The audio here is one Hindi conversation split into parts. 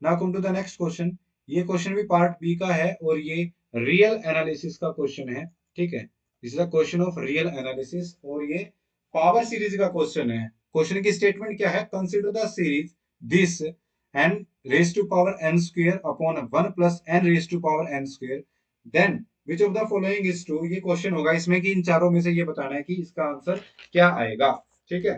Now come to the next question. ये क्वेश्चन भी पार्ट बी का है और ये रियल एनालिसिस का क्वेश्चन है, ठीक है। This is a question of real analysis और ये पावर सीरीज का क्वेश्चन है। क्वेश्चन की स्टेटमेंट क्या है? Consider the series this n raise to power n square upon 1 plus n raise to power n square, then which of the following is true. ये क्वेश्चन होगा इसमें कि इन चारों में से ये बताना है कि इसका आंसर क्या आएगा, ठीक है।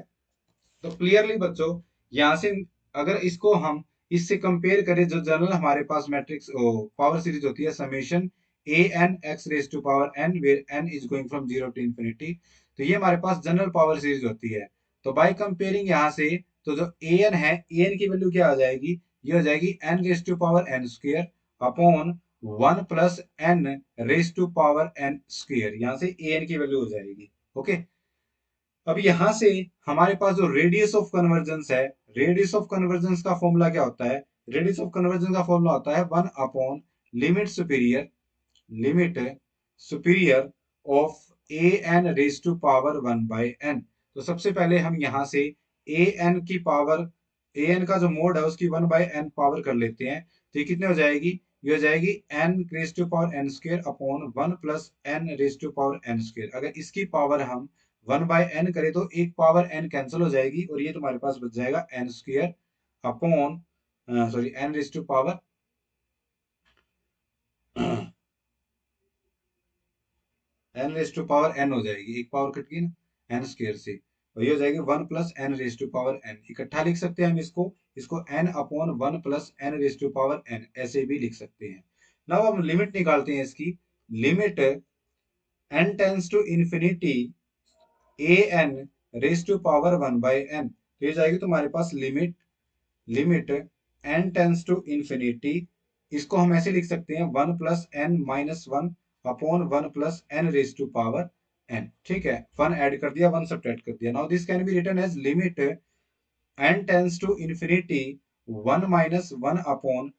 तो क्लियरली बच्चों यहां से अगर इसको हम इससे कंपेयर करें, जो जनरल हमारे पास मैट्रिक्स पावर सीरीज होती है summation a n x raise to power n where n is going from zero to infinity, तो ये हमारे पास जनरल पावर सीरीज होती है। तो बाय कंपेयरिंग यहाँ से, तो जो ए एन है, ए एन की वैल्यू क्या आ जाएगी? ये हो जाएगी n raise to power n square upon 1 plus n raise to power n square, यहाँ से ए एन की वैल्यू हो जाएगी। ओके, अब यहां से हमारे पास जो रेडियस ऑफ कन्वर्जेंस है, रेडियस ऑफ कन्वर्जेंस का फॉर्मूला क्या होता है? रेडियस ऑफ कन्वर्जेंस का फॉर्मूला होता है 1 upon limit superior of a n raise to power 1 by n. तो सबसे पहले हम यहां से ए एन की पावर, ए एन का जो मोड है उसकी 1 बाई एन पावर कर लेते हैं। तो ये कितने हो जाएगी? ये हो जाएगी n raise to power n square upon 1 plus n raise to power n square. अगर इसकी पावर हम 1 बाय एन करें तो एक पावर एन कैंसिल हो जाएगी और ये तुम्हारे पास बच जाएगा n square upon sorry n raise to power n raise to power n हो जाएगी, एक पावर कट गई ना एन स्क्र से, और ये हो जाएगी 1 plus n raise to power n. इकट्ठा लिख सकते हैं हम इसको n upon 1 plus n raise to power n ऐसे भी लिख सकते हैं। नाउ हम लिमिट निकालते हैं इसकी। Limit n tends to infinity a n raise to power 1 by n, तो ये जाएगी तुम्हारे पास limit n tends to infinity, इसको हम ऐसे लिख सकते हैं 1 plus n minus 1 upon 1 plus n raise to power n, ठीक है। 1 ऐड कर दिया, 1 सब्ट्रैक्ट कर दिया। Now this can be written as limit n tends to infinity 1 minus 1 upon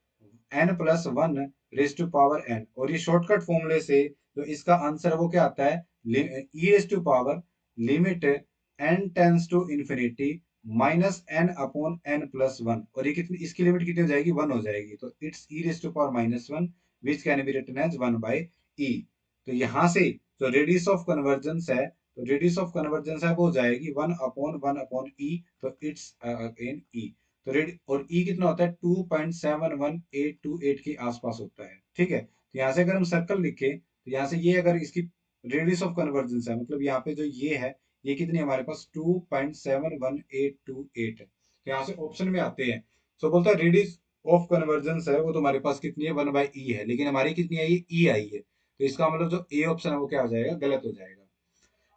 n plus 1 raise to power n, और ये शॉर्टकट फॉर्मूले से जो इसका आंसर है वो क्या आता है? E raise to power limit n tends to infinity minus n upon n plus 1, और ये कितनी, इसकी लिमिट कितनी हो जाएगी? 1 हो जाएगी। तो it's e raise to power minus 1 which can be written as 1 by e. तो यहां से जो रेडियस ऑफ कन्वर्जेंस है, तो रेडियस ऑफ कन्वर्जेंस है वो हो जाएगी 1 अपॉन ई, तो इट्स अगेन ई। तो रेड और ई कितना होता है? 2.71828 के आसपास होता है, ठीक है। तो यहाँ से अगर हम सर्कल लिखे तो यहाँ से ये अगर इसकी रेडियस ऑफ कन्वर्जेंस है, मतलब यहाँ पे जो ये है, ये कितनी हमारे पास 2.71828 है। तो यहाँ से ऑप्शन में आते हैं, सो बोलता है रेडियस ऑफ कन्वर्जेंस है वो तुम्हारे पास कितनी है? 1 बाई ई है, लेकिन हमारी कितनी आई है? ई आई है। तो इसका मतलब जो ए ऑप्शन है वो क्या हो जाएगा? गलत हो जाएगा।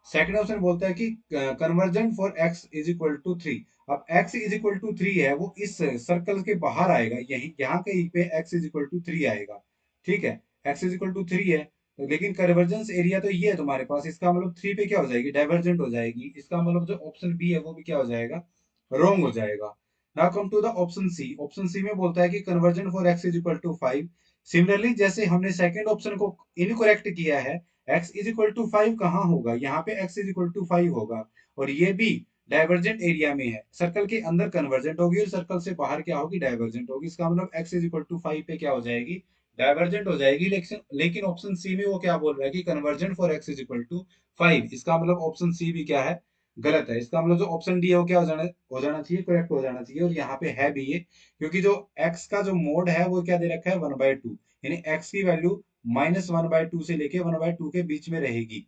सेकंड ऑप्शन बोलता है कि convergent for x is equal to 3। अब x इज इक्वल टू 3 है, वो इस सर्कल के बाहर आएगा, यही यहाँ कहीं पे x इज इक्वल टू 3 आएगा, ठीक है। x इज इक्वल टू 3 है, तो लेकिन कन्वर्जेंस एरिया तो ये है तुम्हारे पास, इसका मतलब 3 पे क्या हो जाएगी? डाइवर्जेंट हो जाएगी। इसका मतलब जो ऑप्शन बी है वो भी क्या हो जाएगा? रॉन्ग हो जाएगा। Now come to the option C. Option C में बोलता है कि convergent for x is equal to 5। Similarly जैसे हमने सेकंड ऑप्शन को इनकरेक्ट किया है, x इज इक्वल टू 5 कहाँ होगा? यहाँ पे x इज इक्वल टू 5 होगा, और ये भी डाइवर्जेंट एरिया में है। सर्कल के अंदर कन्वर्जेंट होगी और सर्कल से बाहर क्या होगी? डाइवर्जेंट होगी। इसका मतलब x इज इक्वल टू 5 पे क्या हो जाएगी? डाइवर्जेंट हो जाएगी। लेकिन ऑप्शन सी में वो क्या बोल रहा है कि convergent for x is equal to 5। इसका मतलब ऑप्शन सी भी क्या है? गलत है। इसका मतलब जो ऑप्शन डी है वो क्या हो जाना चाहिए? करेक्ट हो जाना चाहिए। और यहाँ पे है भी ये, क्योंकि जो x का जो मोड है वो क्या दे रखा है? 1/2, यानी x की वैल्यू -1/2 से लेके 1/2 के बीच में रहेगी,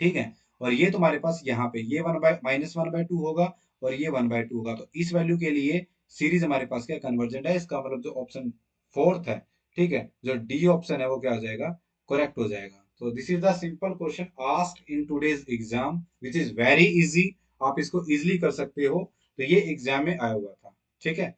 ठीक है। और ये तुम्हारे पास यहाँ पे ये -1/2 होगा और ये 1/2 होगा, तो इस वैल्यू के लिए सीरीज हमारे पास क्या कन्वर्जेंट है। इसका मतलब जो ऑप्शन फोर्थ है, ठीक है, जो डी ऑप्शन है वो क्या हो जाएगा? करेक्ट हो जाएगा। तो this is the simple question asked in today's exam which is very easy. आप इसको इजिली कर सकते हो, तो ये एग्जाम में आया हुआ था, ठीक है।